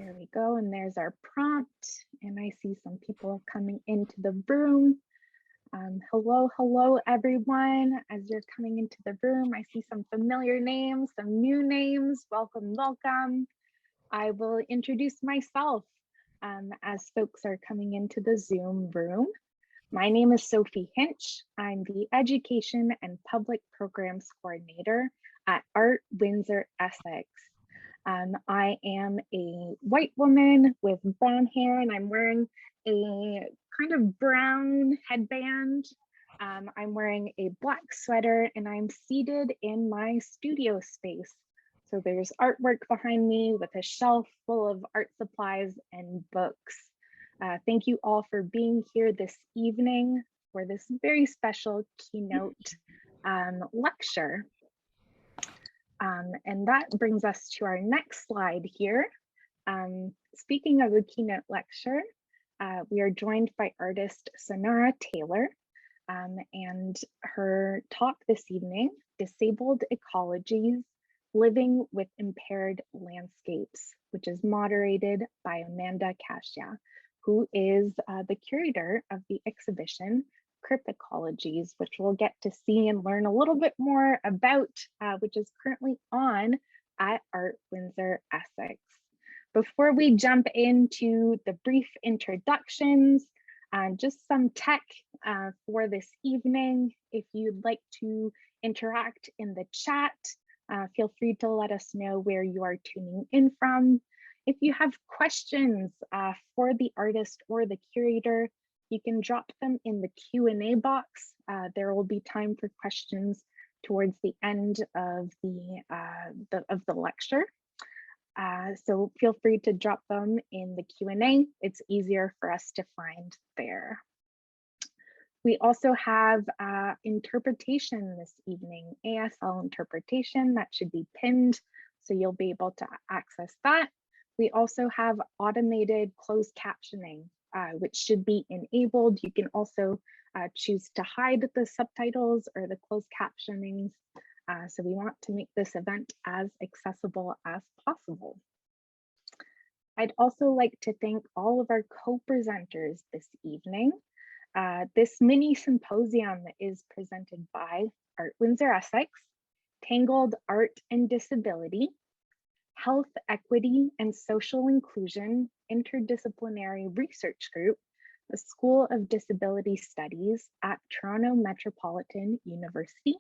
There we go, and there's our prompt, and I see some people coming into the room. Hello, everyone. As you're coming into the room, I see some familiar names, some new names. Welcome. I will introduce myself as folks are coming into the Zoom room. My name is Sophie Hinch. I'm the Education and Public Programs Coordinator at Art Windsor-Essex. I am a white woman with brown hair, and I'm wearing a kind of brown headband. I'm wearing a black sweater, and I'm seated in my studio space. So there's artwork behind me with a shelf full of art supplies and books. Thank you all for being here this evening for this very special keynote lecture. And that brings us to our next slide here. Speaking of the keynote lecture, we are joined by artist Sunaura Taylor, and her talk this evening, Disabled Ecologies, Living with Impaired Landscapes, which is moderated by Amanda Kasia, who is the curator of the exhibition Crip Ecologies, which we'll get to see and learn a little bit more about, which is currently on at Art Windsor-Essex. Before we jump into the brief introductions, just some tech for this evening. If you'd like to interact in the chat, feel free to let us know where you are tuning in from. If you have questions for the artist or the curator, you can drop them in the Q&A box. There will be time for questions towards the end of the lecture. So feel free to drop them in the Q&A. It's easier for us to find there. We also have interpretation this evening, ASL interpretation that should be pinned, so you'll be able to access that. We also have automated closed captioning, which should be enabled. You can also choose to hide the subtitles or the closed captionings. So we want to make this event as accessible as possible. I'd also like to thank all of our co-presenters this evening. This mini symposium is presented by Art Windsor-Essex, Tangled Art and Disability, Health, Equity, and Social Inclusion Interdisciplinary Research Group, the School of Disability Studies at Toronto Metropolitan University,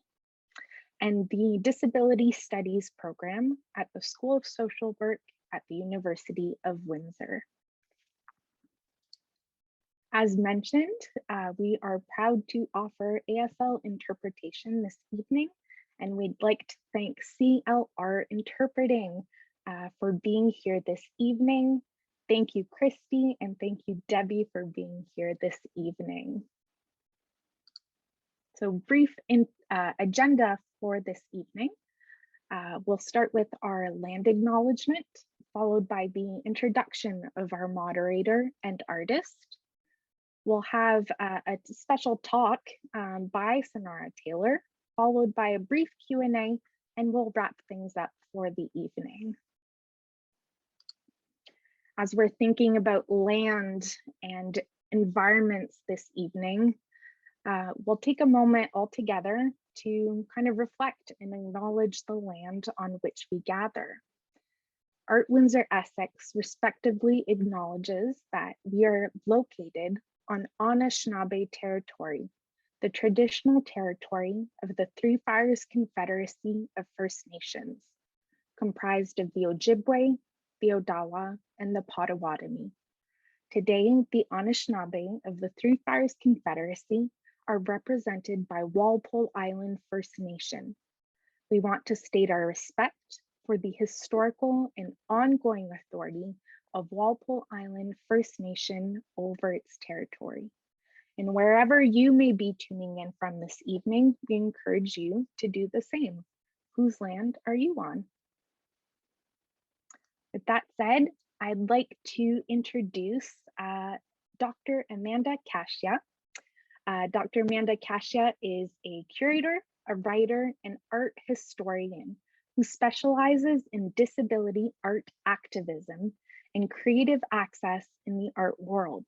and the Disability Studies program at the School of Social Work at the University of Windsor. As mentioned, we are proud to offer ASL interpretation this evening, and we'd like to thank CLR Interpreting for being here this evening. Thank you, Christy, and thank you, Debbie, for being here this evening. So brief agenda for this evening. We'll start with our land acknowledgement, followed by the introduction of our moderator and artist. We'll have a special talk by Sunaura Taylor, followed by a brief Q&A, and we'll wrap things up for the evening. As we're thinking about land and environments this evening, we'll take a moment all together to kind of reflect and acknowledge the land on which we gather. Art Windsor-Essex respectively acknowledges that we are located on Anishinaabe territory, the traditional territory of the Three Fires Confederacy of First Nations, comprised of the Ojibwe, the Odawa, and the Potawatomi. Today, the Anishinaabe of the Three Fires Confederacy are represented by Walpole Island First Nation. We want to state our respect for the historical and ongoing authority of Walpole Island First Nation over its territory. And wherever you may be tuning in from this evening, we encourage you to do the same. Whose land are you on? With that said, I'd like to introduce Dr. Amanda Kasia. Dr. Amanda Kasia is a curator, a writer, and art historian who specializes in disability art activism and creative access in the art world.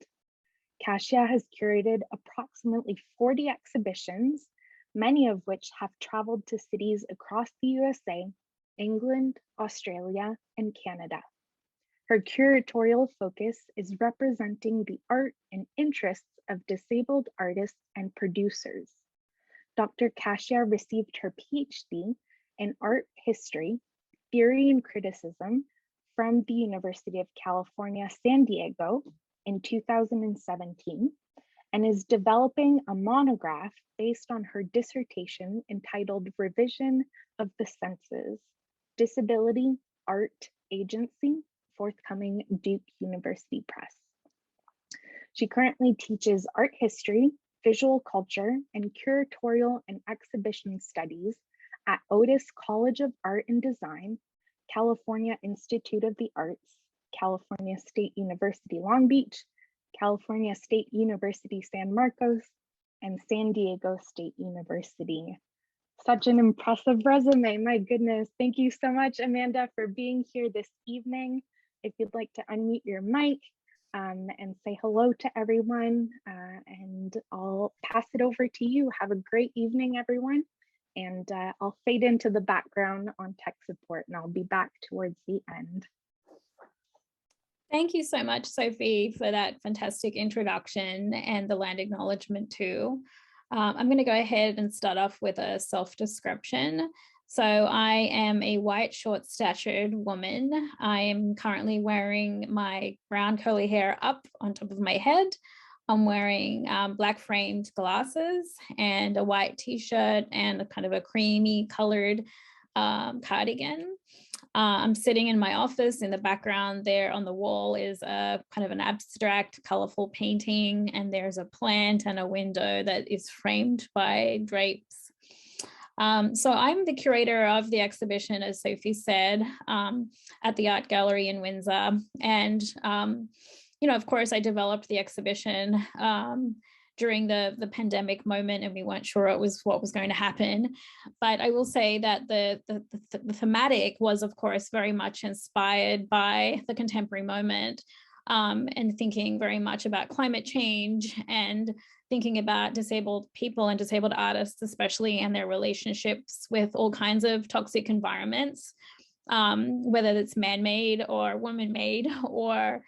Kasia has curated approximately 40 exhibitions, many of which have traveled to cities across the USA, England, Australia, and Canada. Her curatorial focus is representing the art and interests of disabled artists and producers. Dr. Kasia received her PhD in art history, theory and criticism from the University of California, San Diego in 2017, and is developing a monograph based on her dissertation entitled Revision of the Senses, Disability, Art, Agency, forthcoming Duke University Press. She currently teaches art history, visual culture, and curatorial and exhibition studies at Otis College of Art and Design, California Institute of the Arts, California State University Long Beach, California State University San Marcos, and San Diego State University. Such an impressive resume, my goodness. Thank you so much, Amanda, for being here this evening. If you'd like to unmute your mic and say hello to everyone, and I'll pass it over to you. Have a great evening, everyone. And I'll fade into the background on tech support, and I'll be back towards the end. Thank you so much, Sophie, for that fantastic introduction and the land acknowledgement too. I'm going to go ahead and start off with a self-description. So I am a white, short-statured woman. I am currently wearing my brown curly hair up on top of my head. I'm wearing black framed glasses and a white t-shirt and a kind of a creamy colored cardigan. I'm sitting in my office. In the background there on the wall is a kind of an abstract, colorful painting, and there's a plant and a window that is framed by drapes. So I'm the curator of the exhibition, as Sophie said, at the Art Gallery in Windsor. And, you know, of course, I developed the exhibition during the pandemic moment, and we weren't sure what was going to happen. But I will say that the thematic was, of course, very much inspired by the contemporary moment, and thinking very much about climate change and thinking about disabled people and disabled artists, especially, and their relationships with all kinds of toxic environments, whether it's man-made or woman-made or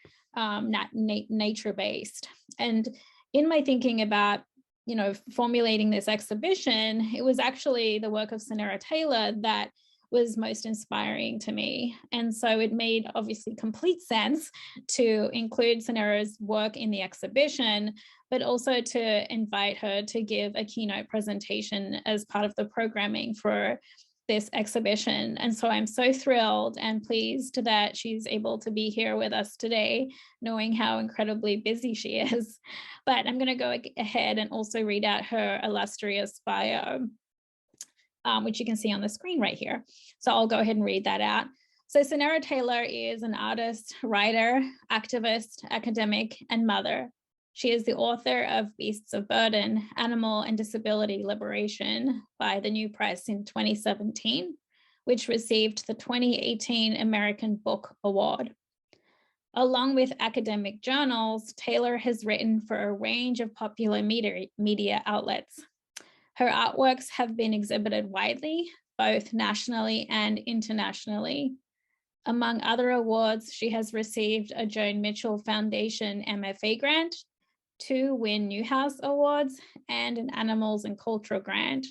nature-based. And in my thinking about, you know, formulating this exhibition, it was actually the work of Sunaura Taylor that was most inspiring to me. And so it made obviously complete sense to include Sunaura's work in the exhibition, but also to invite her to give a keynote presentation as part of the programming for this exhibition. And so I'm so thrilled and pleased that she's able to be here with us today, knowing how incredibly busy she is. But I'm going to go ahead and also read out her illustrious bio, which you can see on the screen right here. So I'll go ahead and read that out. So Sunaura Taylor is an artist, writer, activist, academic, and mother. She is the author of Beasts of Burden, Animal and Disability Liberation by the New Press in 2017, which received the 2018 American Book Award. Along with academic journals, Taylor has written for a range of popular media outlets. Her artworks have been exhibited widely, both nationally and internationally. Among other awards, she has received a Joan Mitchell Foundation MFA grant, 2 Wynn Newhouse Awards, and an Animals and Culture grant.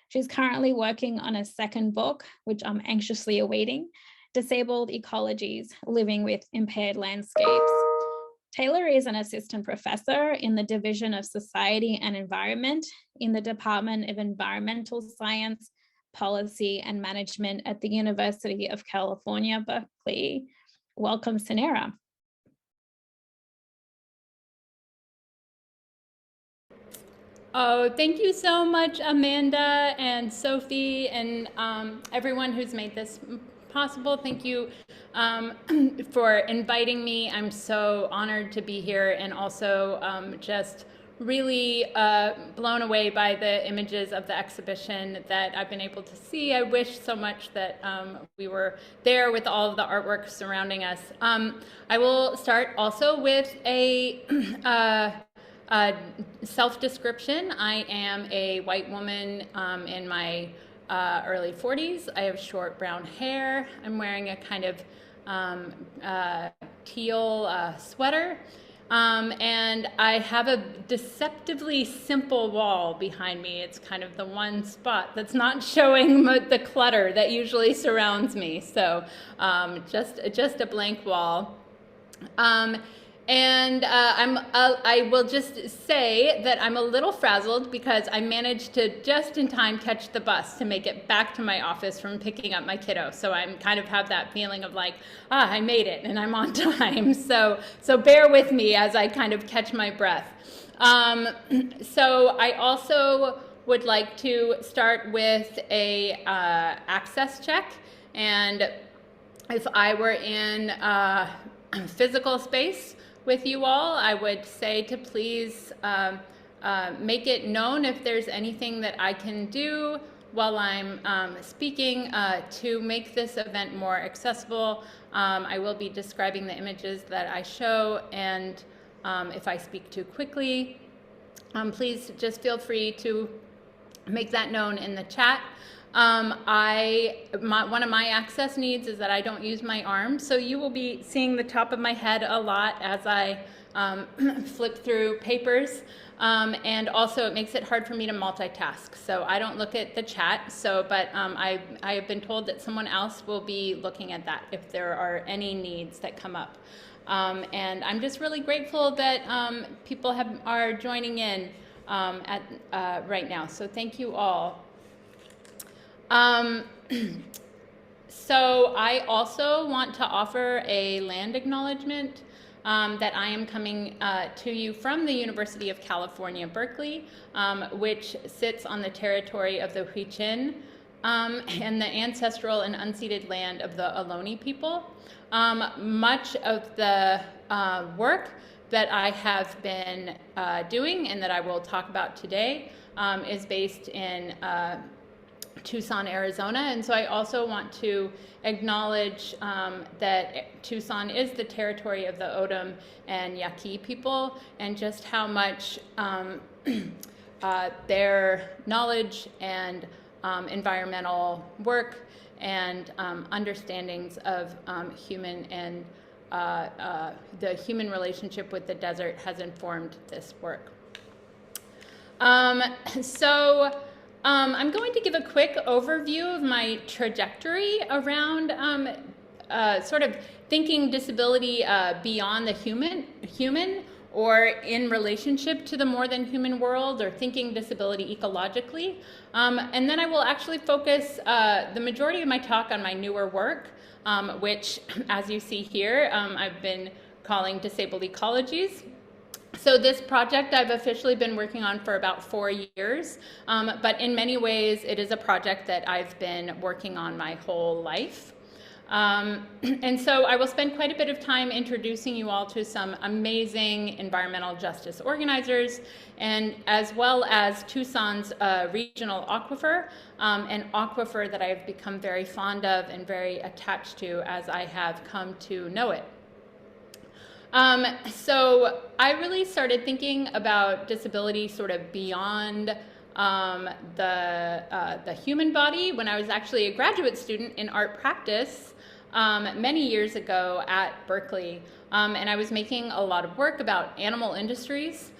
She's currently working on a second book, which I'm anxiously awaiting, Disabled Ecologies, Living with Impaired Landscapes. Taylor is an assistant professor in the Division of Society and Environment in the Department of Environmental Science, Policy and Management at the University of California, Berkeley. Welcome, Sunaura. Oh, thank you so much, Amanda and Sophie and everyone who's made this possible. Thank you for inviting me. I'm so honored to be here and also just really blown away by the images of the exhibition that I've been able to see. I wish so much that we were there with all of the artwork surrounding us. I will start also with a self-description. I am a white woman in my early 40s. I have short brown hair. I'm wearing a kind of teal sweater. And I have a deceptively simple wall behind me. It's kind of the one spot that's not showing the clutter that usually surrounds me. So just a blank wall. I will just say that I'm a little frazzled because I managed to just in time catch the bus to make it back to my office from picking up my kiddo. So I'm kind of have that feeling of like, I made it and I'm on time. So bear with me as I kind of catch my breath. So I also would like to start with a access check. And if I were in physical space with you all, I would say to please make it known if there's anything that I can do while I'm speaking to make this event more accessible. I will be describing the images that I show, and if I speak too quickly, please just feel free to make that known in the chat. One of my access needs is that I don't use my arms, so you will be seeing the top of my head a lot as I flip through papers, and also it makes it hard for me to multitask, so I don't look at the chat, but I have been told that someone else will be looking at that if there are any needs that come up. And I'm just really grateful that people are joining in right now, so thank you all. So I also want to offer a land acknowledgement that I am coming to you from the University of California, Berkeley, which sits on the territory of the Huichin and the ancestral and unceded land of the Ohlone people. Much of the work that I have been doing and that I will talk about today is based in Tucson, Arizona, and so I also want to acknowledge that Tucson is the territory of the O'odham and Yaqui people, and just how much their knowledge and environmental work and understandings of human and the human relationship with the desert has informed this work. I'm going to give a quick overview of my trajectory around sort of thinking disability beyond the human or in relationship to the more than human world, or thinking disability ecologically. And then I will actually focus the majority of my talk on my newer work, which, as you see here, I've been calling Disabled Ecologies. So this project I've officially been working on for about 4 years, but in many ways it is a project that I've been working on my whole life. And so I will spend quite a bit of time introducing you all to some amazing environmental justice organizers, and as well as Tucson's regional aquifer, an aquifer that I have become very fond of and very attached to as I have come to know it. So I really started thinking about disability sort of beyond the human body when I was actually a graduate student in art practice many years ago at Berkeley. And I was making a lot of work about animal industries.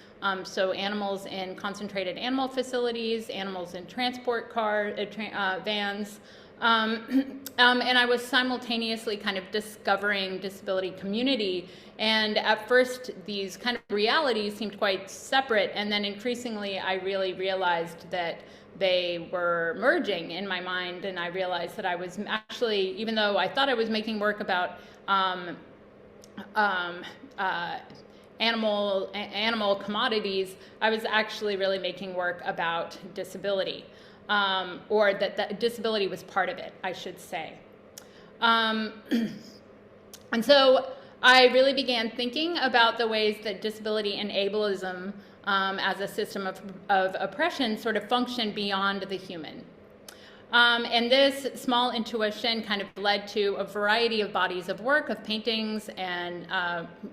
So animals in concentrated animal facilities, animals in transport vans. And I was simultaneously kind of discovering disability community. And at first, these kind of realities seemed quite separate. And then increasingly, I really realized that they were merging in my mind. And I realized that I was actually, even though I thought I was making work about animal commodities, I was actually really making work about disability. Or that disability was part of it, I should say. And so I really began thinking about the ways that disability and ableism as a system of oppression sort of function beyond the human. And this small intuition kind of led to a variety of bodies of work, of paintings and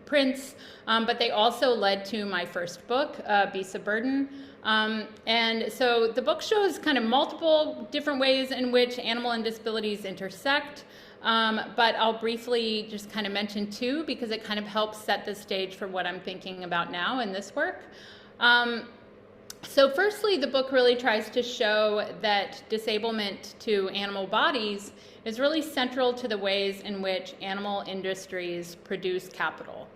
prints, but they also led to my first book, Beasts of Burden. And so the book shows kind of multiple different ways in which animal and disabilities intersect, but I'll briefly just kind of mention two because it kind of helps set the stage for what I'm thinking about now in this work. So firstly, the book really tries to show that disablement to animal bodies is really central to the ways in which animal industries produce capital.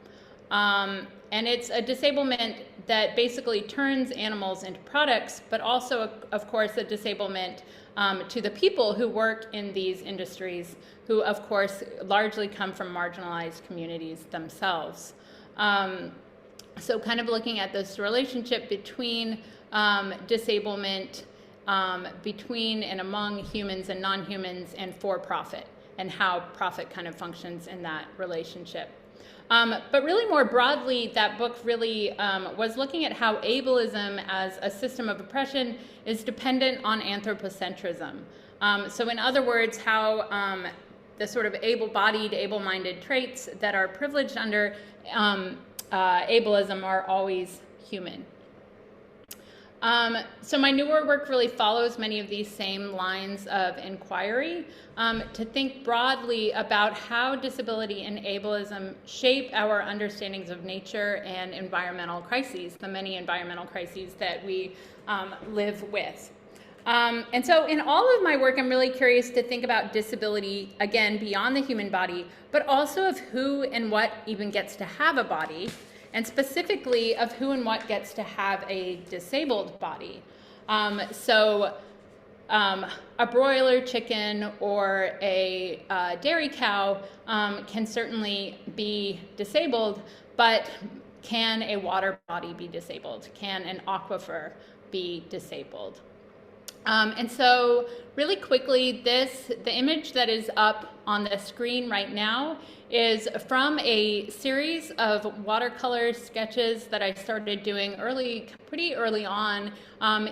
And it's a disablement that basically turns animals into products, but also, of course, a disablement to the people who work in these industries, who, of course, largely come from marginalized communities themselves. So kind of looking at this relationship between disablement between and among humans and non-humans and for profit, and how profit kind of functions in that relationship. But really more broadly, that book really was looking at how ableism as a system of oppression is dependent on anthropocentrism. So in other words, how the sort of able-bodied, able-minded traits that are privileged under ableism are always human. So my newer work really follows many of these same lines of inquiry to think broadly about how disability and ableism shape our understandings of nature and environmental crises, the many environmental crises that we live with. And so in all of my work, I'm really curious to think about disability, again, beyond the human body, but also of who and what even gets to have a body, and specifically of who and what gets to have a disabled body. A broiler chicken or a dairy cow can certainly be disabled, but can a water body be disabled? Can an aquifer be disabled? And so really quickly, the image that is up on the screen right now is from a series of watercolor sketches that I started doing pretty early on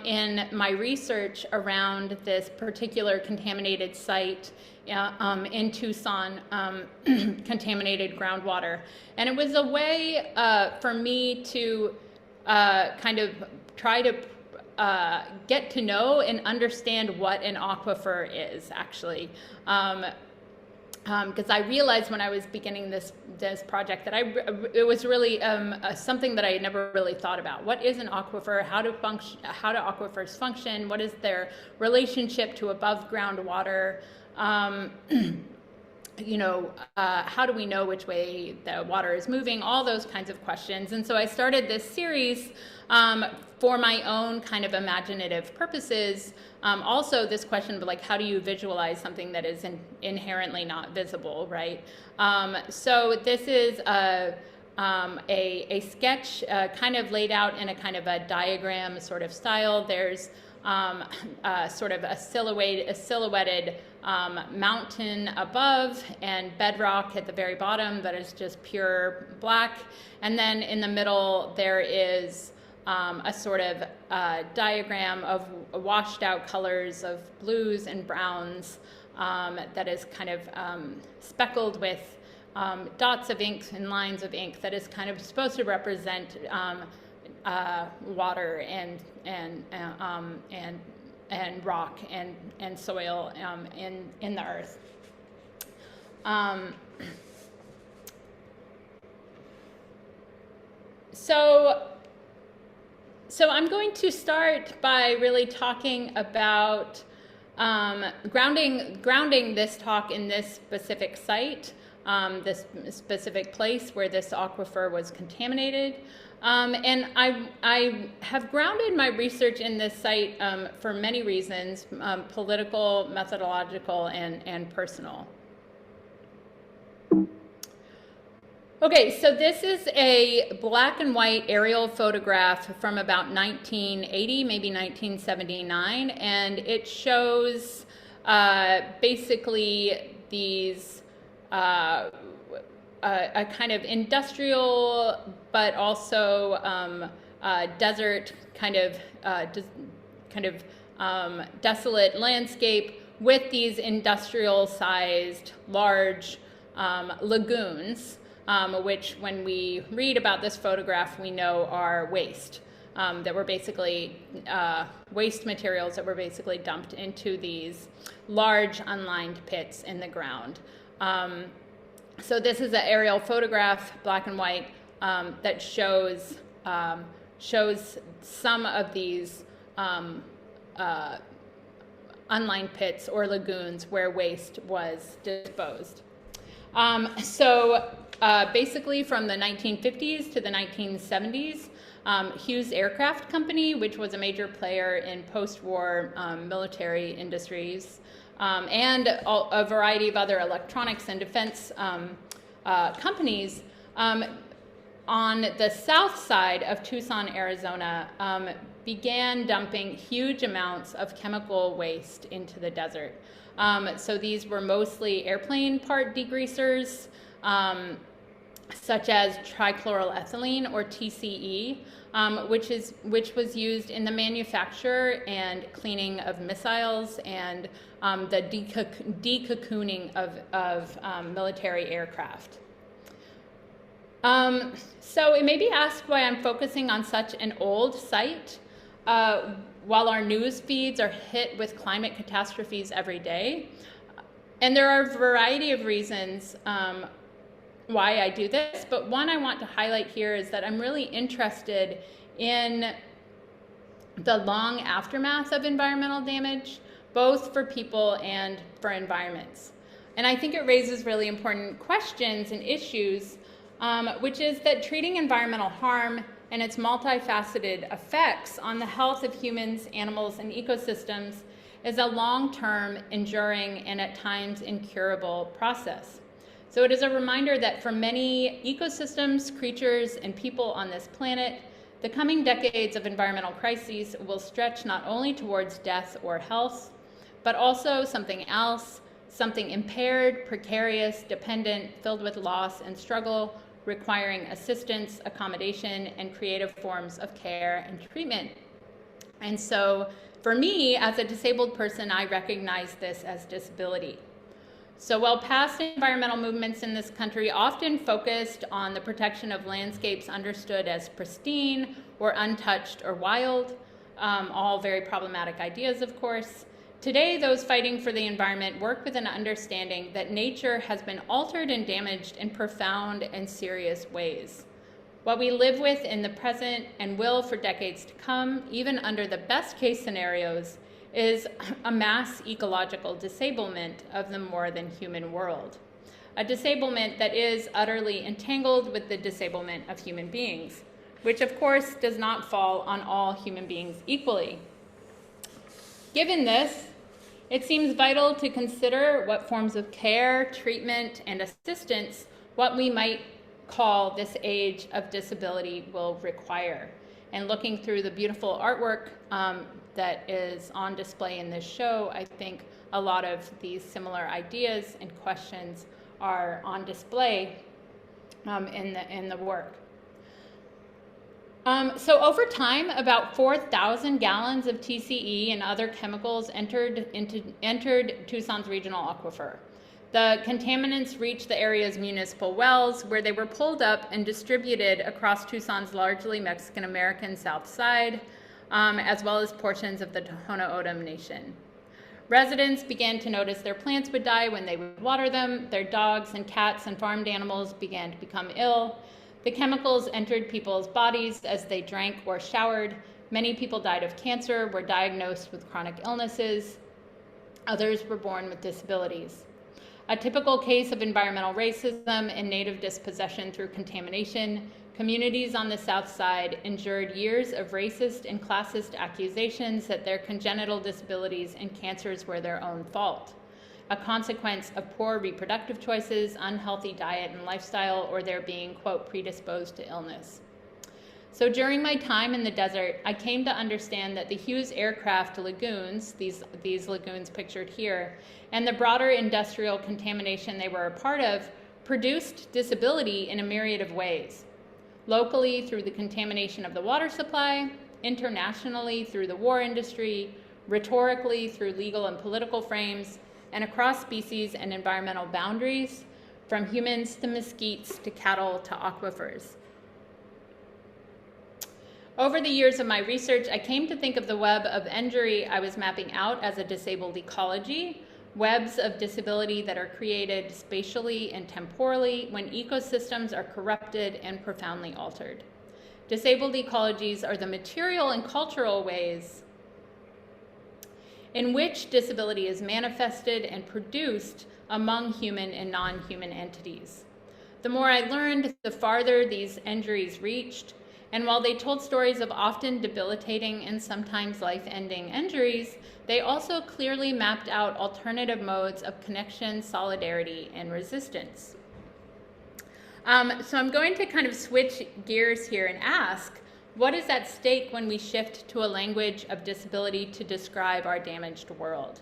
in my research around this particular contaminated site in Tucson, contaminated groundwater. And it was a way for me to kind of try to get to know and understand what an aquifer is, actually. Because I realized when I was beginning this project that it was really something that I had never really thought about. What is an aquifer? How do aquifers function? What is their relationship to above ground water? How do we know which way the water is moving? All those kinds of questions. And so I started this series for my own kind of imaginative purposes. Also this question of like, how do you visualize something that is inherently not visible, right? So this is a sketch kind of laid out in a kind of a diagram sort of style. There's sort of a silhouetted mountain above and bedrock at the very bottom that is just pure black. And then in the middle, there is a sort of diagram of washed out colors of blues and browns that is kind of speckled with dots of ink and lines of ink that is kind of supposed to represent water and rock and soil in the earth. So I'm going to start by really talking about grounding this talk in this specific site, this specific place where this aquifer was contaminated. And I have grounded my research in this site for many reasons, political, methodological, and personal. Okay, so this is a black and white aerial photograph from about 1980, maybe 1979, and it shows basically these a kind of industrial but also desert desolate landscape with these industrial-sized large lagoons, which when we read about this photograph, we know are waste. That were basically waste materials that were basically dumped into these large unlined pits in the ground. So this is an aerial photograph, black and white, that shows some of these unlined pits or lagoons where waste was disposed. Basically from the 1950s to the 1970s, Hughes Aircraft Company, which was a major player in post-war military industries, and a variety of other electronics and defense companies, on the south side of Tucson, Arizona, began dumping huge amounts of chemical waste into the desert. So these were mostly airplane part degreasers, such as trichloroethylene, or TCE, which was used in the manufacture and cleaning of missiles and the decocooning of military aircraft. So it may be asked why I'm focusing on such an old site while our news feeds are hit with climate catastrophes every day. And there are a variety of reasons why I do this, but one I want to highlight here is that I'm really interested in the long aftermath of environmental damage, both for people and for environments. And I think it raises really important questions and issues, which is that treating environmental harm and its multifaceted effects on the health of humans, animals, and ecosystems is a long-term, enduring, and at times incurable process. So it is a reminder that for many ecosystems, creatures, and people on this planet, the coming decades of environmental crises will stretch not only towards death or health, but also something else, something impaired, precarious, dependent, filled with loss and struggle, requiring assistance, accommodation, and creative forms of care and treatment. And so for me, as a disabled person, I recognize this as disability. So while past environmental movements in this country often focused on the protection of landscapes understood as pristine or untouched or wild, all very problematic ideas, of course, today those fighting for the environment work with an understanding that nature has been altered and damaged in profound and serious ways. What we live with in the present and will for decades to come, even under the best case scenarios, is a mass ecological disablement of the more than human world. A disablement that is utterly entangled with the disablement of human beings, which of course does not fall on all human beings equally. Given this, it seems vital to consider what forms of care, treatment, and assistance what we might call this age of disability will require. And looking through the beautiful artwork that is on display in this show, I think a lot of these similar ideas and questions are on display in the work. So over time, about 4,000 gallons of TCE and other chemicals entered Tucson's regional aquifer. The contaminants reached the area's municipal wells, where they were pulled up and distributed across Tucson's largely Mexican-American south side, as well as portions of the Tohono O'odham Nation. Residents began to notice their plants would die when they would water them. Their dogs and cats and farmed animals began to become ill. The chemicals entered people's bodies as they drank or showered. Many people died of cancer, were diagnosed with chronic illnesses. Others were born with disabilities. A typical case of environmental racism and native dispossession through contamination, communities on the South Side endured years of racist and classist accusations that their congenital disabilities and cancers were their own fault, a consequence of poor reproductive choices, unhealthy diet and lifestyle, or their being, quote, predisposed to illness. So during my time in the desert, I came to understand that the Hughes Aircraft lagoons, these lagoons pictured here, and the broader industrial contamination they were a part of, produced disability in a myriad of ways. locally through the contamination of the water supply, internationally through the war industry, rhetorically through legal and political frames, and across species and environmental boundaries, from humans to mesquites to cattle to aquifers. Over the years of my research, I came to think of the web of injury I was mapping out as a disabled ecology, webs of disability that are created spatially and temporally when ecosystems are corrupted and profoundly altered. Disabled ecologies are the material and cultural ways in which disability is manifested and produced among human and non-human entities. The more I learned, the farther these injuries reached, and while they told stories of often debilitating and sometimes life-ending injuries, they also clearly mapped out alternative modes of connection, solidarity, and resistance. So I'm going to kind of switch gears here and ask, what is at stake when we shift to a language of disability to describe our damaged world?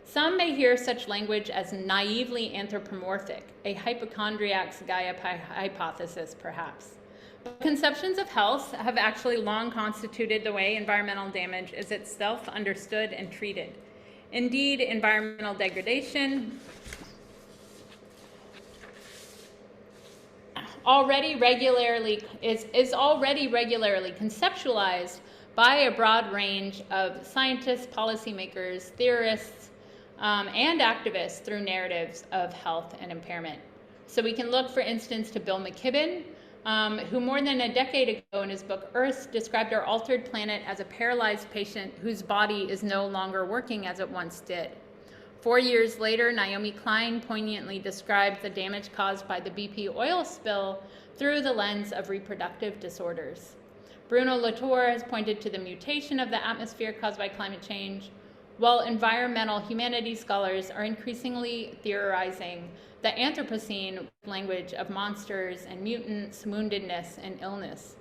Some may hear such language as naively anthropomorphic, a hypochondriac's Gaia hypothesis, perhaps. But conceptions of health have actually long constituted the way environmental damage is itself understood and treated. Indeed, environmental degradation is already regularly conceptualized by a broad range of scientists, policymakers, theorists, and activists through narratives of health and impairment. So we can look, for instance, to Bill McKibben, who more than a decade ago in his book Earth described our altered planet as a paralyzed patient whose body is no longer working as it once did. 4 years later, Naomi Klein poignantly described the damage caused by the BP oil spill through the lens of reproductive disorders. Bruno Latour has pointed to the mutation of the atmosphere caused by climate change, while environmental humanities scholars are increasingly theorizing the Anthropocene language of monsters and mutants, woundedness, and illness.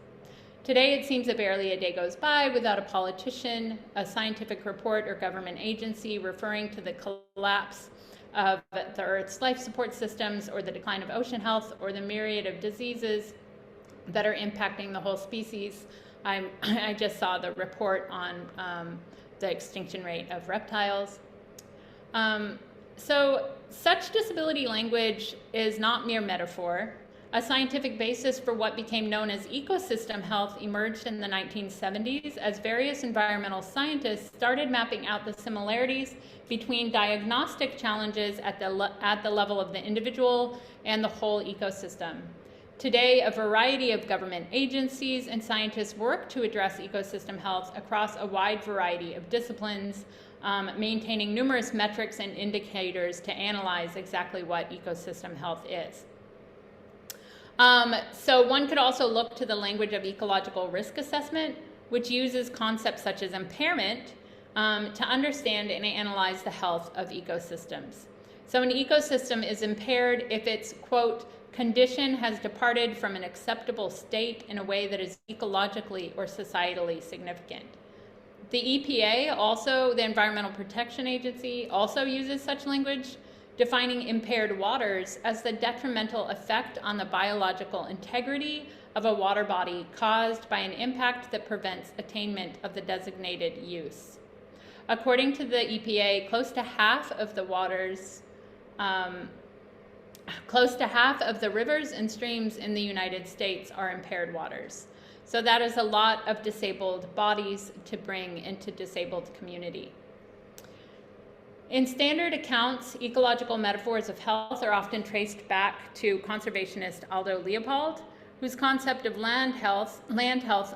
Today, it seems that barely a day goes by without a politician, a scientific report, or government agency referring to the collapse of the Earth's life support systems, or the decline of ocean health, or the myriad of diseases that are impacting the whole species. I just saw the report on the extinction rate of reptiles. So such disability language is not mere metaphor. A scientific basis for what became known as ecosystem health emerged in the 1970s as various environmental scientists started mapping out the similarities between diagnostic challenges at the level of the individual and the whole ecosystem. Today, a variety of government agencies and scientists work to address ecosystem health across a wide variety of disciplines, maintaining numerous metrics and indicators to analyze exactly what ecosystem health is. So one could also look to the language of ecological risk assessment, which uses concepts such as impairment to understand and analyze the health of ecosystems. So an ecosystem is impaired if its, quote, condition has departed from an acceptable state in a way that is ecologically or societally significant. The EPA, also the Environmental Protection Agency, also uses such language, defining impaired waters as the detrimental effect on the biological integrity of a water body caused by an impact that prevents attainment of the designated use. According to the EPA, close to half of the rivers and streams in the United States are impaired waters. So that is a lot of disabled bodies to bring into disabled community. In standard accounts, ecological metaphors of health are often traced back to conservationist Aldo Leopold, whose concept of land health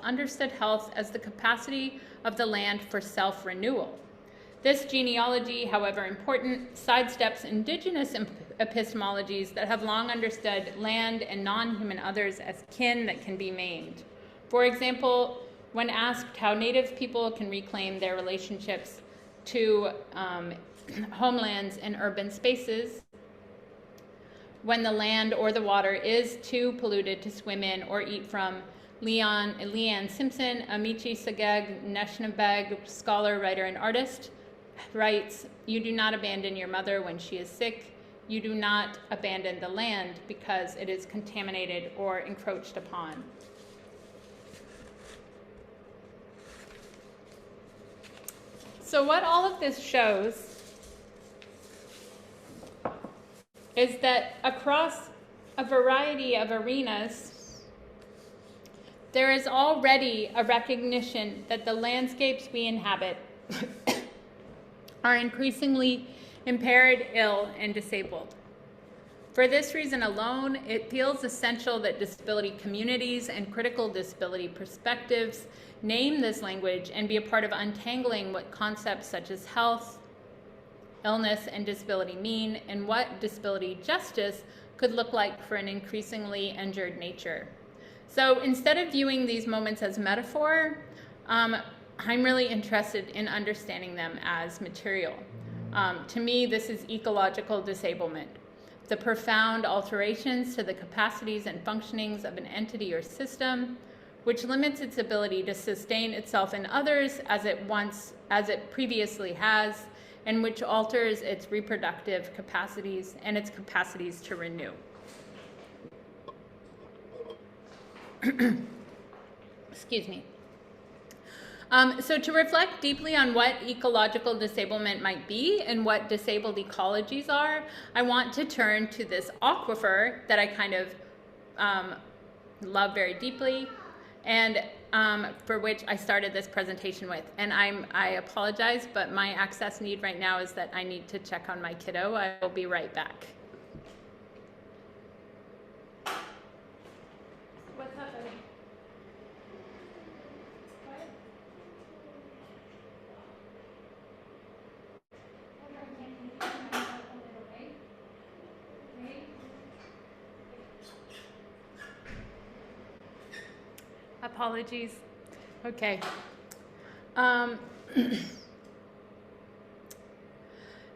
understood health as the capacity of the land for self-renewal. This genealogy, however important, sidesteps indigenous epistemologies that have long understood land and non-human others as kin that can be maimed. For example, when asked how Native people can reclaim their relationships to homelands and urban spaces, when the land or the water is too polluted to swim in or eat from, Leanne Simpson, Amici Sageg Neshnabeg, scholar, writer, and artist, writes, "You do not abandon your mother when she is sick. You do not abandon the land because it is contaminated or encroached upon. So what all of this shows is that across a variety of arenas, there is already a recognition that the landscapes we inhabit are increasingly impaired, ill, and disabled. For this reason alone, it feels essential that disability communities and critical disability perspectives name this language and be a part of untangling what concepts such as health, illness, and disability mean, and what disability justice could look like for an increasingly injured nature. So instead of viewing these moments as metaphor, I'm really interested in understanding them as material. To me, this is ecological disablement, the profound alterations to the capacities and functionings of an entity or system, which limits its ability to sustain itself and others as it previously has, and which alters its reproductive capacities and its capacities to renew. Excuse me. So to reflect deeply on what ecological disablement might be and what disabled ecologies are, I want to turn to this aquifer that I kind of love very deeply, and for which I started this presentation with. And I apologize, but my access need right now is that I need to check on my kiddo. I will be right back. What's up, buddy? Apologies. Okay.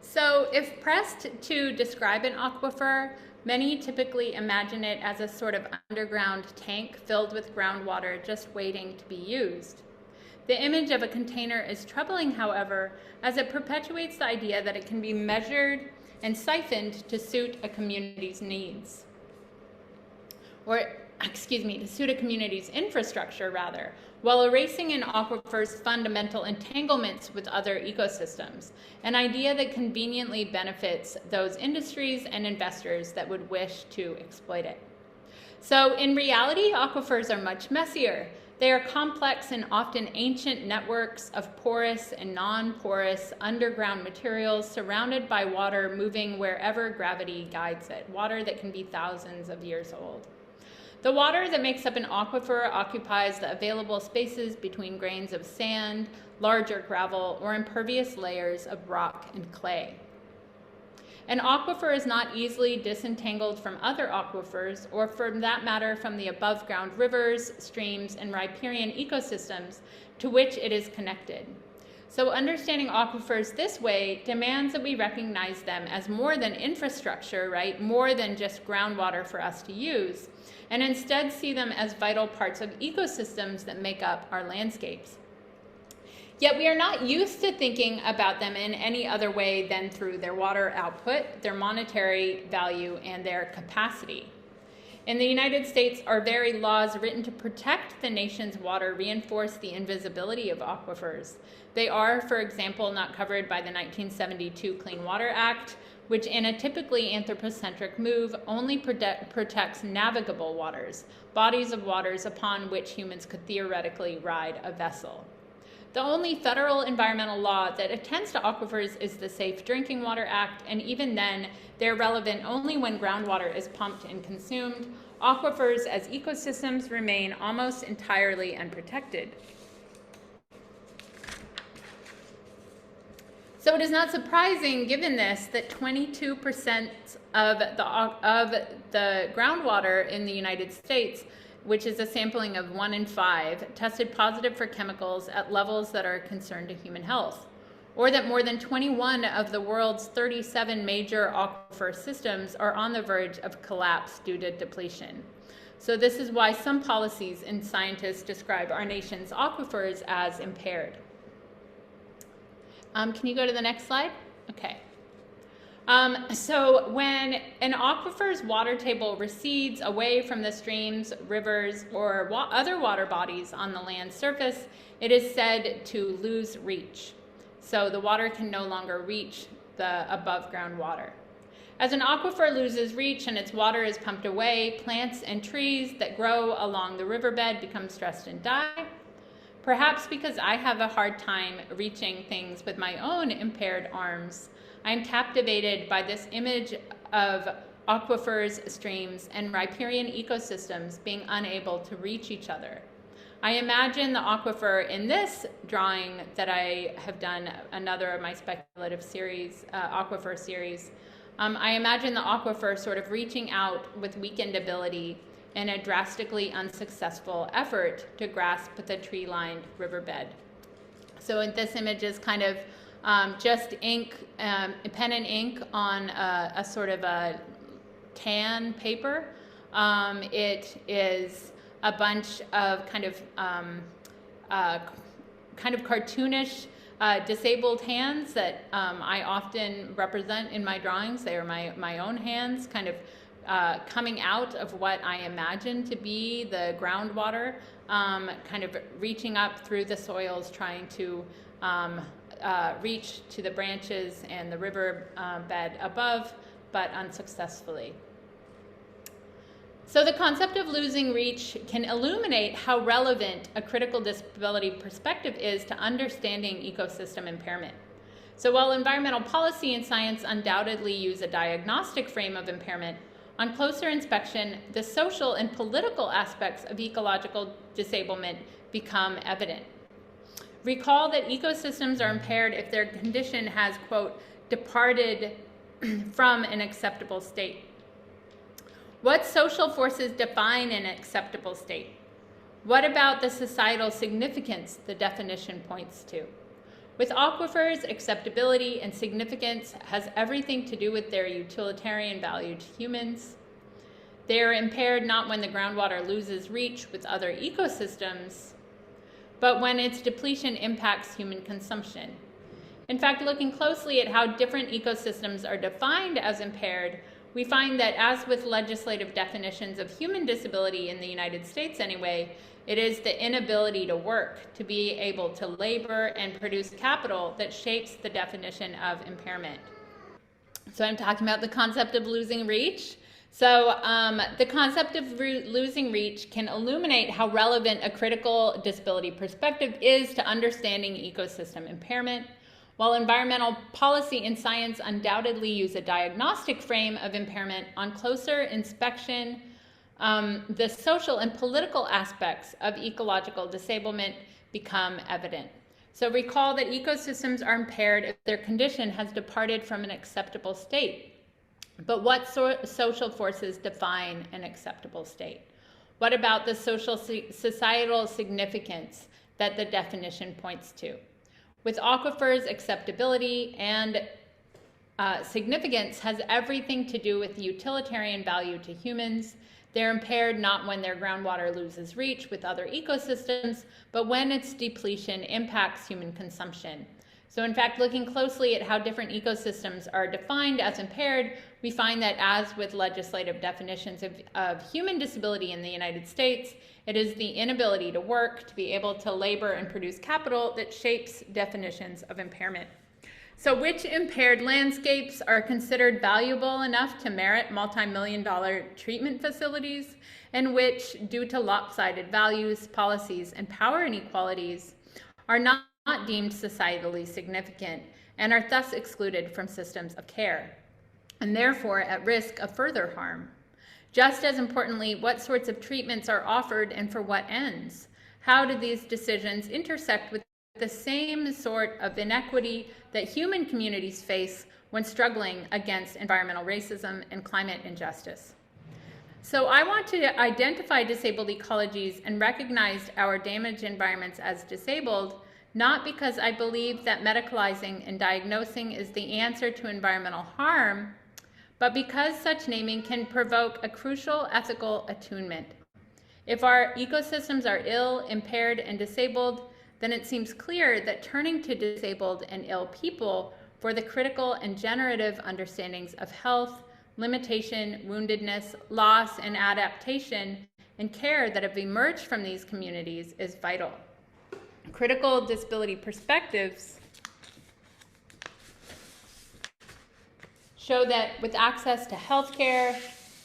So if pressed to describe an aquifer, many typically imagine it as a sort of underground tank filled with groundwater just waiting to be used. The image of a container is troubling, however, as it perpetuates the idea that it can be measured and siphoned to suit a community's needs. To suit a community's infrastructure, rather, while erasing an aquifer's fundamental entanglements with other ecosystems, an idea that conveniently benefits those industries and investors that would wish to exploit it. So in reality, aquifers are much messier. They are complex and often ancient networks of porous and non-porous underground materials surrounded by water moving wherever gravity guides it, water that can be thousands of years old. The water that makes up an aquifer occupies the available spaces between grains of sand, larger gravel, or impervious layers of rock and clay. An aquifer is not easily disentangled from other aquifers, or for that matter from the above-ground rivers, streams, and riparian ecosystems to which it is connected. So understanding aquifers this way demands that we recognize them as more than infrastructure, right? More than just groundwater for us to use, and instead see them as vital parts of ecosystems that make up our landscapes. Yet we are not used to thinking about them in any other way than through their water output, their monetary value, and their capacity. In the United States, our very laws written to protect the nation's water reinforce the invisibility of aquifers. They are, for example, not covered by the 1972 Clean Water Act, which in a typically anthropocentric move only protects navigable waters, bodies of waters upon which humans could theoretically ride a vessel. The only federal environmental law that attends to aquifers is the Safe Drinking Water Act, and even then, they're relevant only when groundwater is pumped and consumed. Aquifers as ecosystems remain almost entirely unprotected. So it is not surprising, given this, that 22% of the groundwater in the United States, which is a sampling of 1 in 5, tested positive for chemicals at levels that are a concern to human health, or that more than 21 of the world's 37 major aquifer systems are on the verge of collapse due to depletion. So this is why some policies and scientists describe our nation's aquifers as impaired. Can you go to the next slide? Okay. So when an aquifer's water table recedes away from the streams, rivers, or other water bodies on the land surface, it is said to lose reach. So the water can no longer reach the above ground water. As an aquifer loses reach and its water is pumped away, plants and trees that grow along the riverbed become stressed and die. Perhaps because I have a hard time reaching things with my own impaired arms, I'm captivated by this image of aquifers, streams, and riparian ecosystems being unable to reach each other. I imagine the aquifer in this drawing that I have done, another of my speculative series, aquifer series. I imagine the aquifer sort of reaching out with weakened ability in a drastically unsuccessful effort to grasp the tree-lined riverbed. So in this image is kind of just ink, pen and ink on a sort of a tan paper. It is a bunch of kind of cartoonish disabled hands that I often represent in my drawings. They are my own hands, kind of coming out of what I imagine to be the groundwater, kind of reaching up through the soils, trying to reach to the branches and the river bed above, but unsuccessfully. So the concept of losing reach can illuminate how relevant a critical disability perspective is to understanding ecosystem impairment. So while environmental policy and science undoubtedly use a diagnostic frame of impairment, on closer inspection, the social and political aspects of ecological disablement become evident. Recall that ecosystems are impaired if their condition has, quote, departed from an acceptable state. What social forces define an acceptable state? What about the societal significance the definition points to? With aquifers, acceptability and significance has everything to do with their utilitarian value to humans. They are impaired not when the groundwater loses reach with other ecosystems, but when its depletion impacts human consumption. In fact, looking closely at how different ecosystems are defined as impaired, we find that as with legislative definitions of human disability in the United States anyway, it is the inability to work, to be able to labor and produce capital that shapes the definition of impairment. So I'm talking about the concept of losing reach. So the concept of losing reach can illuminate how relevant a critical disability perspective is to understanding ecosystem impairment. While environmental policy and science undoubtedly use a diagnostic frame of impairment, on closer inspection, the social and political aspects of ecological disablement become evident. So recall that ecosystems are impaired if their condition has departed from an acceptable state. But what social forces define an acceptable state? What about the societal significance that the definition points to? With aquifers, acceptability and significance has everything to do with the utilitarian value to humans. They're impaired not when their groundwater loses reach with other ecosystems, but when its depletion impacts human consumption. So in fact, looking closely at how different ecosystems are defined as impaired, we find that as with legislative definitions of human disability in the United States, it is the inability to work, to be able to labor and produce capital that shapes definitions of impairment. So which impaired landscapes are considered valuable enough to merit multi-million-dollar treatment facilities, and which, due to lopsided values, policies, and power inequalities, are not deemed societally significant and are thus excluded from systems of care, and therefore at risk of further harm? Just as importantly, what sorts of treatments are offered and for what ends? How do these decisions intersect with the same sort of inequity that human communities face when struggling against environmental racism and climate injustice? So I want to identify disabled ecologies and recognize our damaged environments as disabled, not because I believe that medicalizing and diagnosing is the answer to environmental harm, but because such naming can provoke a crucial ethical attunement. If our ecosystems are ill, impaired, and disabled, then it seems clear that turning to disabled and ill people for the critical and generative understandings of health, limitation, woundedness, loss, and adaptation, and care that have emerged from these communities is vital. Critical disability perspectives show that with access to healthcare,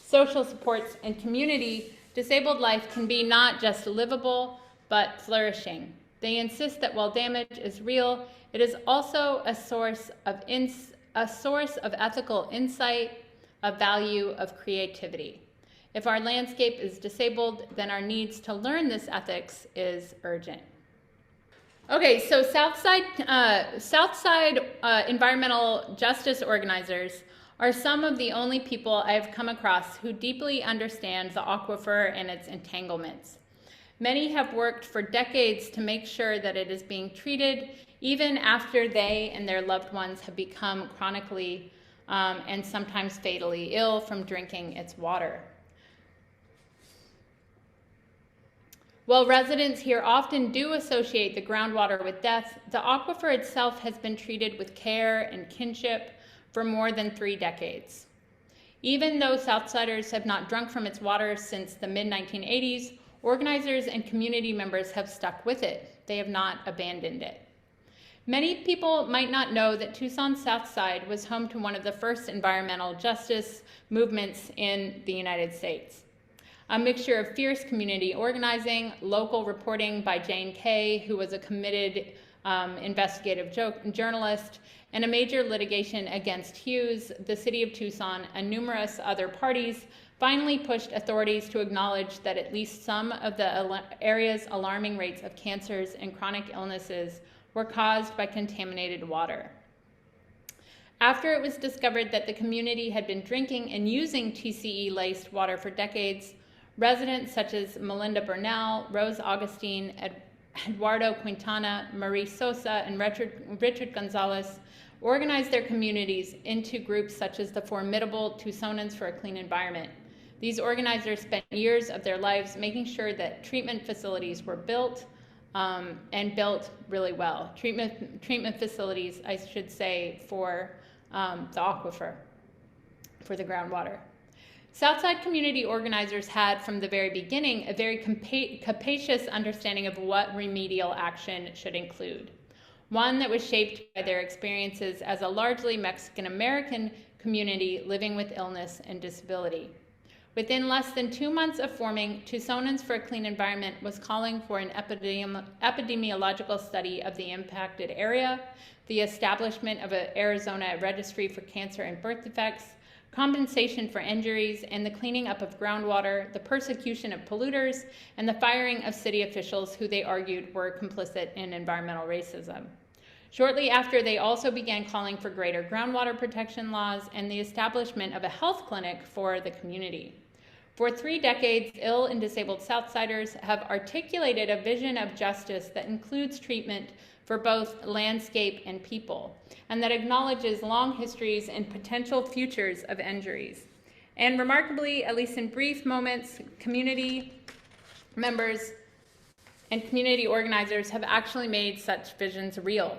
social supports, and community, disabled life can be not just livable, but flourishing. They insist that while damage is real, it is also a source of ethical insight, of value, of creativity. If our landscape is disabled, then our needs to learn this ethics is urgent. Okay, so Southside environmental justice organizers are some of the only people I have come across who deeply understand the aquifer and its entanglements. Many have worked for decades to make sure that it is being treated even after they and their loved ones have become chronically and sometimes fatally ill from drinking its water. While residents here often do associate the groundwater with death, the aquifer itself has been treated with care and kinship for more than 3 decades. Even though Southsiders have not drunk from its water since the mid-1980s, organizers and community members have stuck with it. They have not abandoned it. Many people might not know that Tucson's South Side was home to one of the first environmental justice movements in the United States. A mixture of fierce community organizing, local reporting by Jane Kay, who was a committed investigative journalist, and a major litigation against Hughes, the city of Tucson, and numerous other parties finally pushed authorities to acknowledge that at least some of the area's alarming rates of cancers and chronic illnesses were caused by contaminated water. After it was discovered that the community had been drinking and using TCE-laced water for decades, residents such as Melinda Burnell, Rose Augustine, Eduardo Quintana, Marie Sosa, and Richard Gonzalez organized their communities into groups such as the formidable Tucsonans for a Clean Environment. These organizers spent years of their lives making sure that treatment facilities were built and built really well. Treatment facilities, I should say, for the aquifer, for the groundwater. Southside community organizers had, from the very beginning, a very capacious understanding of what remedial action should include. One that was shaped by their experiences as a largely Mexican-American community living with illness and disability. Within less than 2 months of forming, Tucsonans for a Clean Environment was calling for an epidemiological study of the impacted area, the establishment of an Arizona registry for cancer and birth defects, compensation for injuries, and the cleaning up of groundwater, the persecution of polluters, and the firing of city officials who they argued were complicit in environmental racism. Shortly after, they also began calling for greater groundwater protection laws and the establishment of a health clinic for the community. For 3 decades, ill and disabled Southsiders have articulated a vision of justice that includes treatment for both landscape and people, and that acknowledges long histories and potential futures of injuries. And remarkably, at least in brief moments, community members and community organizers have actually made such visions real,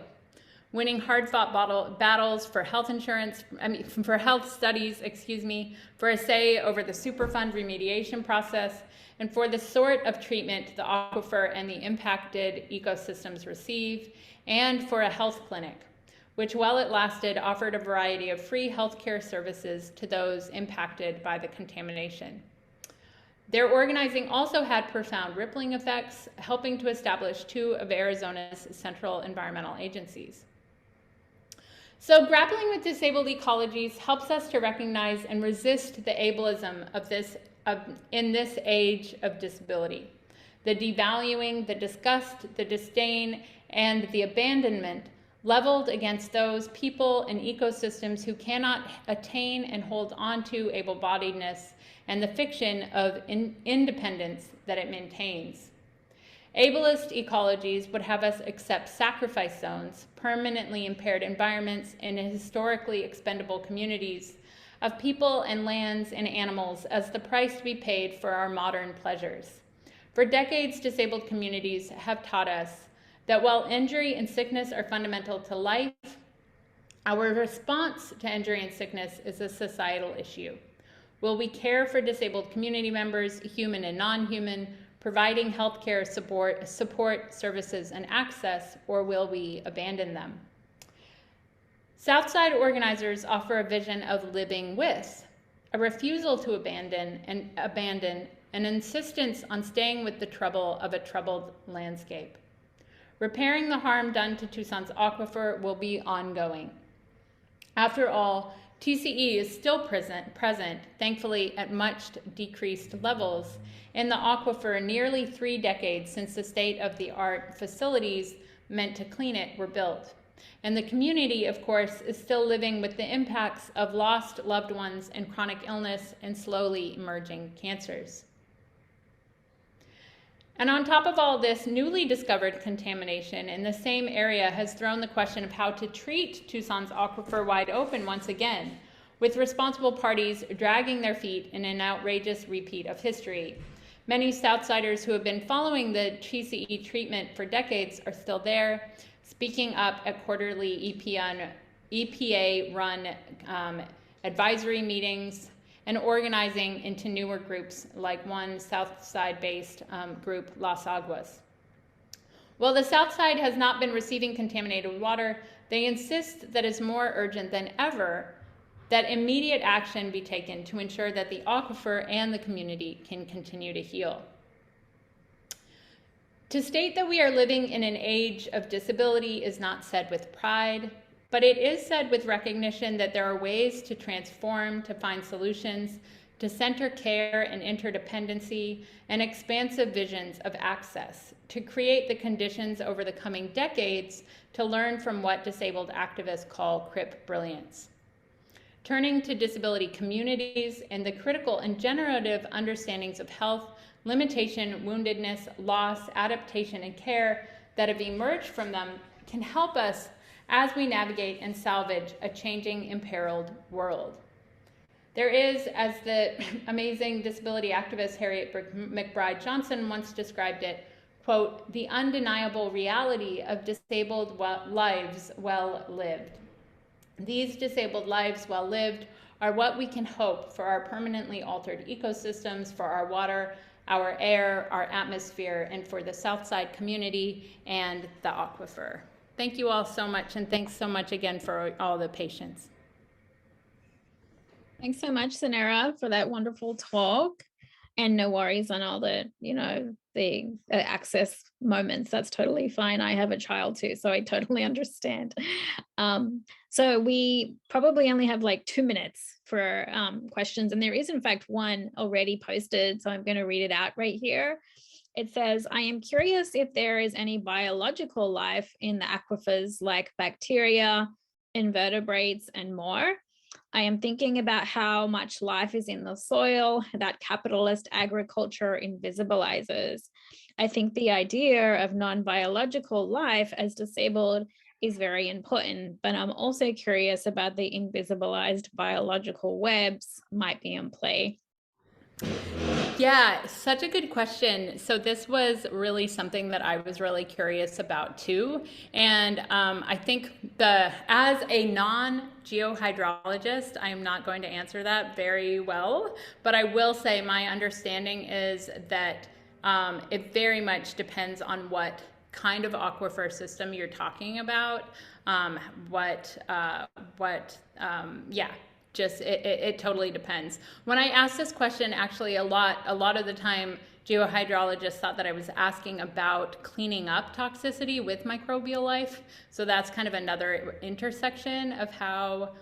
winning hard-fought battles for health insurance, for health studies, for a say over the Superfund remediation process, and for the sort of treatment the aquifer and the impacted ecosystems receive, and for a health clinic, which, while it lasted, offered a variety of free healthcare services to those impacted by the contamination. Their organizing also had profound rippling effects, helping to establish 2 of Arizona's central environmental agencies. So grappling with disabled ecologies helps us to recognize and resist the ableism in this age of disability. The devaluing, the disgust, the disdain, and the abandonment leveled against those people and ecosystems who cannot attain and hold on to able-bodiedness and the fiction of independence that it maintains. Ableist ecologies would have us accept sacrifice zones, permanently impaired environments, and historically expendable communities of people and lands and animals as the price to be paid for our modern pleasures. For decades, disabled communities have taught us that while injury and sickness are fundamental to life, Our response to injury and sickness is a societal issue. Will we care for disabled community members, human and non-human, providing healthcare support, services, and access, or will we abandon them? Southside organizers offer a vision of living with, a refusal to abandon, an insistence on staying with the trouble of a troubled landscape. Repairing the harm done to Tucson's aquifer will be ongoing. After all, TCE is still present, thankfully at much decreased levels, in the aquifer nearly 3 decades since the state-of-the-art facilities meant to clean it were built. And the community, of course, is still living with the impacts of lost loved ones and chronic illness and slowly emerging cancers. And on top of all this, newly discovered contamination in the same area has thrown the question of how to treat Tucson's aquifer wide open once again, with responsible parties dragging their feet in an outrageous repeat of history. Many Southsiders who have been following the TCE treatment for decades are still there, speaking up at quarterly EPA-run advisory meetings, and organizing into newer groups like one Southside-based group, Las Aguas. While the Southside has not been receiving contaminated water, they insist that it's more urgent than ever that immediate action be taken to ensure that the aquifer and the community can continue to heal. To state that we are living in an age of disability is not said with pride, but it is said with recognition that there are ways to transform, to find solutions, to center care and interdependency, and expansive visions of access, to create the conditions over the coming decades to learn from what disabled activists call Crip brilliance. Turning to disability communities and the critical and generative understandings of health, limitation, woundedness, loss, adaptation, and care that have emerged from them can help us as we navigate and salvage a changing, imperiled world. There is, as the amazing disability activist Harriet McBride Johnson once described it, quote, the undeniable reality of disabled lives well lived. These disabled lives well lived are what we can hope for our permanently altered ecosystems, for our water, our air, our atmosphere, and for the Southside community and the aquifer. Thank you all so much, and thanks so much again for all the patience. Thanks so much, Sunaura, for that wonderful talk. And no worries on all the, the access moments. That's totally fine. I have a child too, so I totally understand. So we probably only have like 2 minutes for questions. And there is, in fact, one already posted. So I'm going to read it out right here. It says, I am curious if there is any biological life in the aquifers like bacteria, invertebrates, and more. I am thinking about how much life is in the soil that capitalist agriculture invisibilizes. I think the idea of non-biological life as disabled is very important, but I'm also curious about the invisibilized biological webs might be in play. Yeah, such a good question. So this was really something that I was really curious about too. And I think as a non-geohydrologist, I am not going to answer that very well, but I will say my understanding is that it very much depends on what kind of aquifer system you're talking about, it totally depends. When I asked this question, actually a lot of the time, geohydrologists thought that I was asking about cleaning up toxicity with microbial life. So that's kind of another intersection of how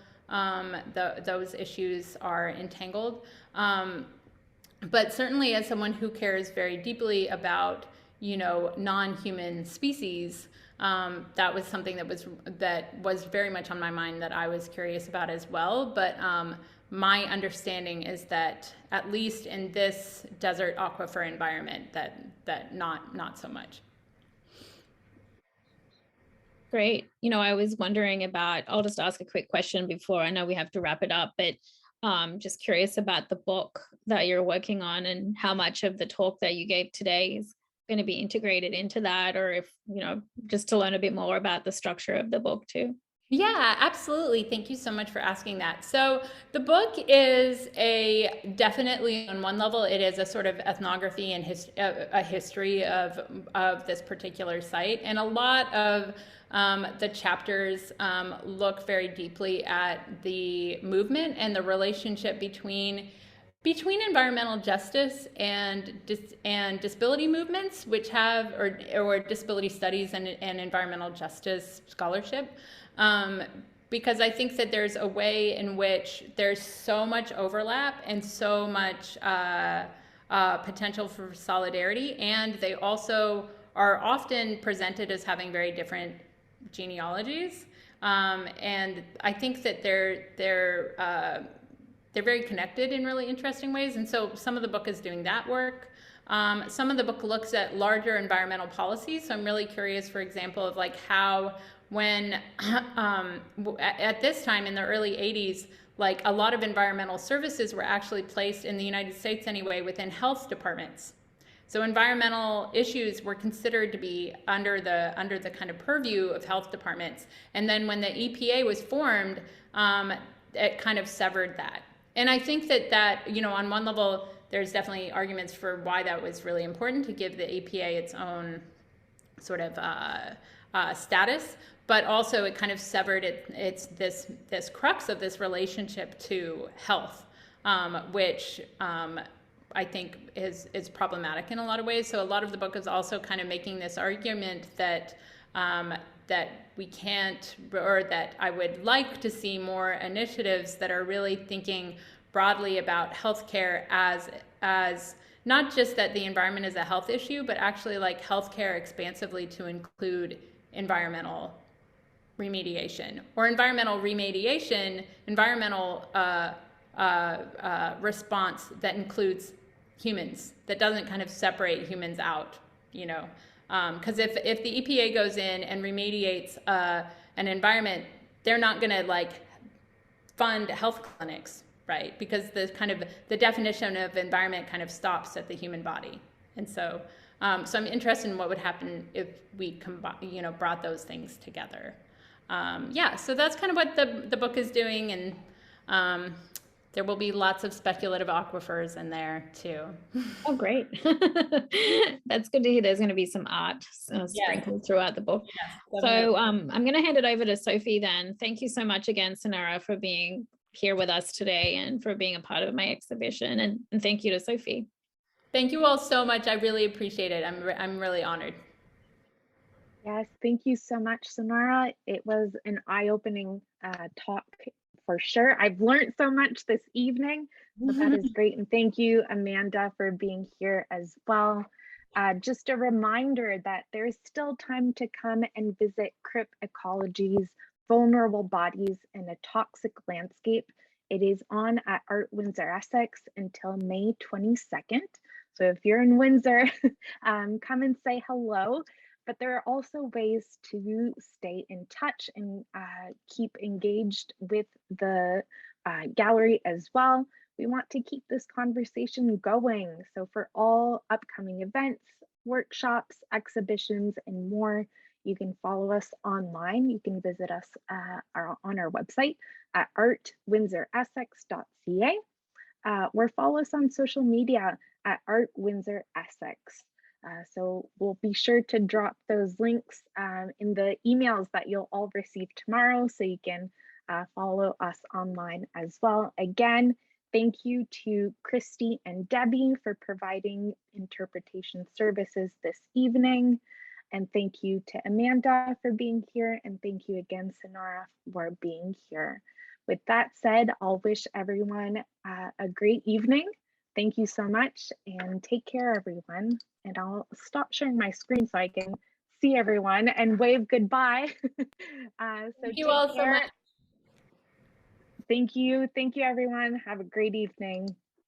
those issues are entangled. But certainly as someone who cares very deeply about, non-human species, that was something that was very much on my mind that I was curious about as well. But my understanding is that at least in this desert aquifer environment, that not so much. Great. I was wondering about, I'll just ask a quick question before, I know we have to wrap it up, but just curious about the book that you're working on and how much of the talk that you gave today is going to be integrated into that, or if, just to learn a bit more about the structure of the book too. Yeah, absolutely. Thank you so much for asking that. So the book is definitely on one level, it is a sort of ethnography and a history of this particular site, and a lot of the chapters look very deeply at the movement and the relationship between environmental justice and disability movements, which have or disability studies and environmental justice scholarship. Because I think that there's a way in which there's so much overlap and so much potential for solidarity, and they also are often presented as having very different genealogies. And I think that they're very connected in really interesting ways. And so some of the book is doing that work. Some of the book looks at larger environmental policies. So I'm really curious, for example, of like how when at this time in the early 80s, like a lot of environmental services were actually placed in the United States anyway within health departments. So environmental issues were considered to be under the kind of purview of health departments. And then when the EPA was formed, it kind of severed that. And I think that on one level, there's definitely arguments for why that was really important to give the EPA its own sort of status, but also it kind of severed this crux of this relationship to health, which I think is problematic in a lot of ways. So a lot of the book is also kind of making this argument that that we can't, or that I would like to see more initiatives that are really thinking broadly about healthcare as not just that the environment is a health issue, but actually like healthcare expansively to include environmental remediation or environmental response that includes humans, that doesn't kind of separate humans out, because if the EPA goes in and remediates an environment, they're not going to like fund health clinics, right? Because the definition of environment kind of stops at the human body. And so so I'm interested in what would happen if we brought those things together. So that's kind of what the book is doing, and there will be lots of speculative aquifers in there too. Oh, great. That's good to hear. There's going to be some art sprinkled throughout the book. Yes, so I'm going to hand it over to Sophie then. Thank you so much again, Sunaura, for being here with us today and for being a part of my exhibition. And thank you to Sophie. Thank you all so much. I really appreciate it. I'm really honored. Yes, thank you so much, Sunaura. It was an eye-opening talk for sure. I've learned so much this evening, so that is great. And thank you, Amanda, for being here as well. Just a reminder that there is still time to come and visit Crip Ecologies, Vulnerable Bodies in a Toxic Landscape. It is on at Art Windsor-Essex until May 22nd. So if you're in Windsor, come and say hello. But there are also ways to stay in touch and keep engaged with the gallery as well. We want to keep this conversation going. So for all upcoming events, workshops, exhibitions, and more, you can follow us online. You can visit us on our website at artwindsoressex.ca, or follow us on social media at Art Windsor-Essex. So we'll be sure to drop those links in the emails that you'll all receive tomorrow, so you can follow us online as well. Again, thank you to Christy and Debbie for providing interpretation services this evening. And thank you to Amanda for being here. And thank you again, Sunaura, for being here. With that said, I'll wish everyone a great evening. Thank you so much, and take care, everyone. And I'll stop sharing my screen so I can see everyone and wave goodbye. Thank you all so much. Thank you. Thank you, everyone. Have a great evening.